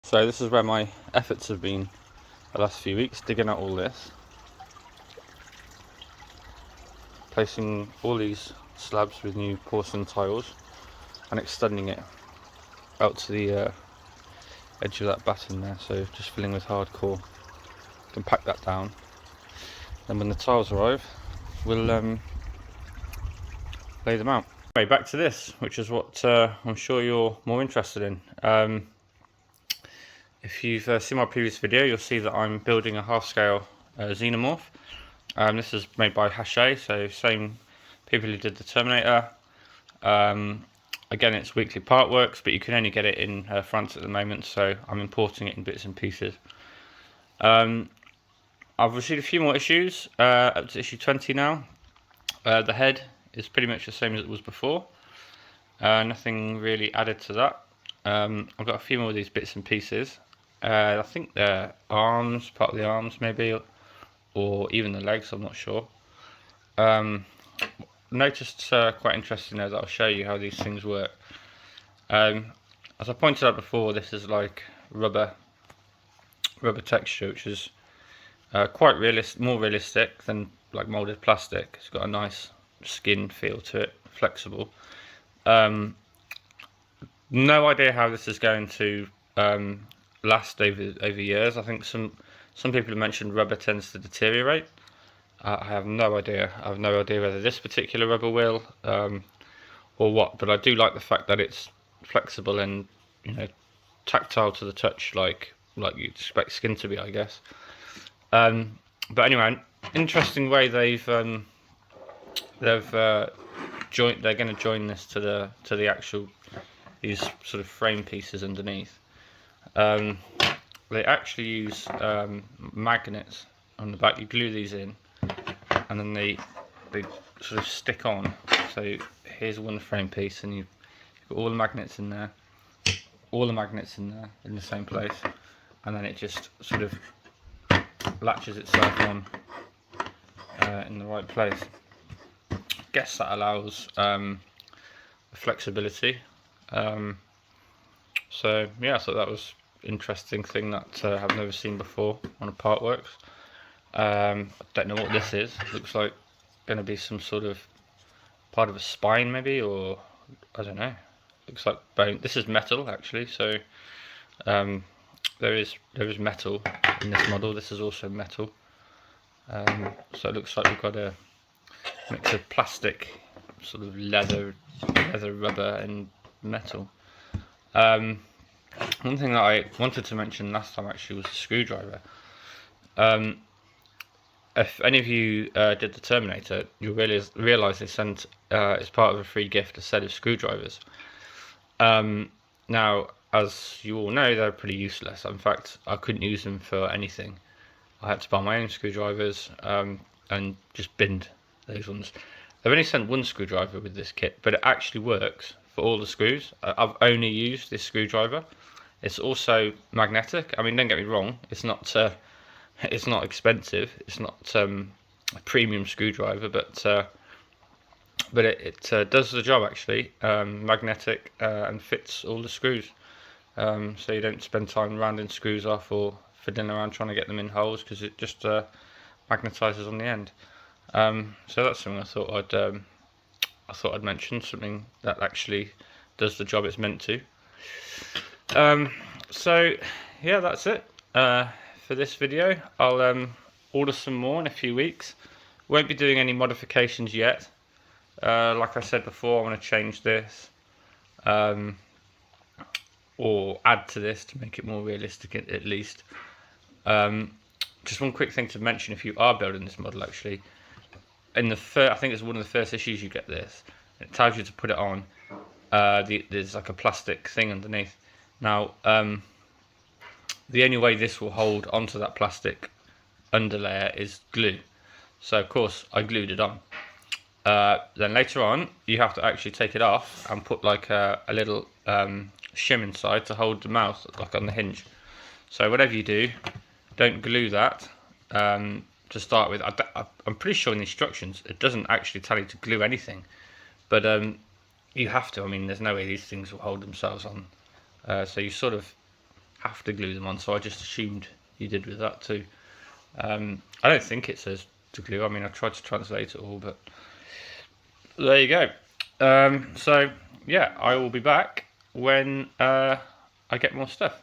So this is where my efforts have been the last few weeks, digging out all this, placing all these slabs with new porcelain tiles and extending it out to the edge of that batten there, so just filling with hardcore. Compact that down, then when the tiles arrive we'll lay them out. Anyway, back to this, which is what I'm sure you're more interested in. If you've seen my previous video, you'll see that I'm building a half-scale Xenomorph. This is made by Hachette, so same people who did the Terminator. Again, it's weekly part works, but you can only get it in France at the moment, so I'm importing it in bits and pieces. I've received a few more issues, up to issue 20 now. The head is pretty much the same as it was before. Nothing really added to that. I've got a few more of these bits and pieces. I think they're arms, part of the arms maybe, or even the legs, I'm not sure. Noticed quite interesting there that I'll show you how these things work. As I pointed out before, this is like rubber texture, which is quite more realistic than like molded plastic. It's got a nice skin feel to it, flexible. No idea how this is going to last over years. I think some people have mentioned rubber tends to deteriorate. I have no idea. I have no idea whether this particular rubber will or what. But I do like the fact that it's flexible and, you know, tactile to the touch, like you'd expect skin to be, I guess. But anyway, interesting way they've joined. They're going to join this to the actual these sort of frame pieces underneath. They actually use magnets on the back. You glue these in, and then they sort of stick on. So here's one frame piece, and you've got all the magnets in there, in the same place, and then it just sort of latches itself on in the right place. I guess that allows flexibility. So yeah, I thought that was interesting thing that I've never seen before on a part works. I don't know what this is. It looks like going to be some sort of part of a spine maybe, or I don't know. Looks like bone. This is metal actually, so there is metal in this model. This is also metal. So it looks like we've got a mix of plastic, sort of leather, rubber and metal. One thing that I wanted to mention last time actually was the screwdriver. If any of you did the Terminator, you'll realise they sent as part of a free gift a set of screwdrivers. Now, as you all know, they're pretty useless. In fact, I couldn't use them for anything. I had to buy my own screwdrivers and just binned those ones. They've only sent one screwdriver with this kit, but it actually works for all the screws. I've only used this screwdriver. It's also magnetic. I mean, don't get me wrong, it's not expensive. It's not a premium screwdriver, but it does the job actually. Magnetic and fits all the screws, so you don't spend time rounding screws off or fiddling around trying to get them in holes, because it just magnetizes on the end. So that's something I thought I'd mention, something that actually does the job it's meant to. So yeah, that's it for this video. I'll order some more in a few weeks. Won't be doing any modifications yet. Like I said before, I want to change this or add to this to make it more realistic at least. Just one quick thing to mention, if you are building this model, actually, in the I think it's one of the first issues you get this. It tells you to put it on. There's like a plastic thing underneath. Now, the only way this will hold onto that plastic underlayer is glue. So of course I glued it on. Then later on you have to actually take it off and put like a little shim inside to hold the mouth, like on the hinge. So whatever you do, don't glue that to start with. I'm pretty sure in the instructions it doesn't actually tell you to glue anything, but you have to. I mean, there's no way these things will hold themselves on. So you sort of have to glue them on, so I just assumed you did with that too. I don't think it says to glue. I mean, I tried to translate it all, but there you go. So yeah, I will be back when I get more stuff.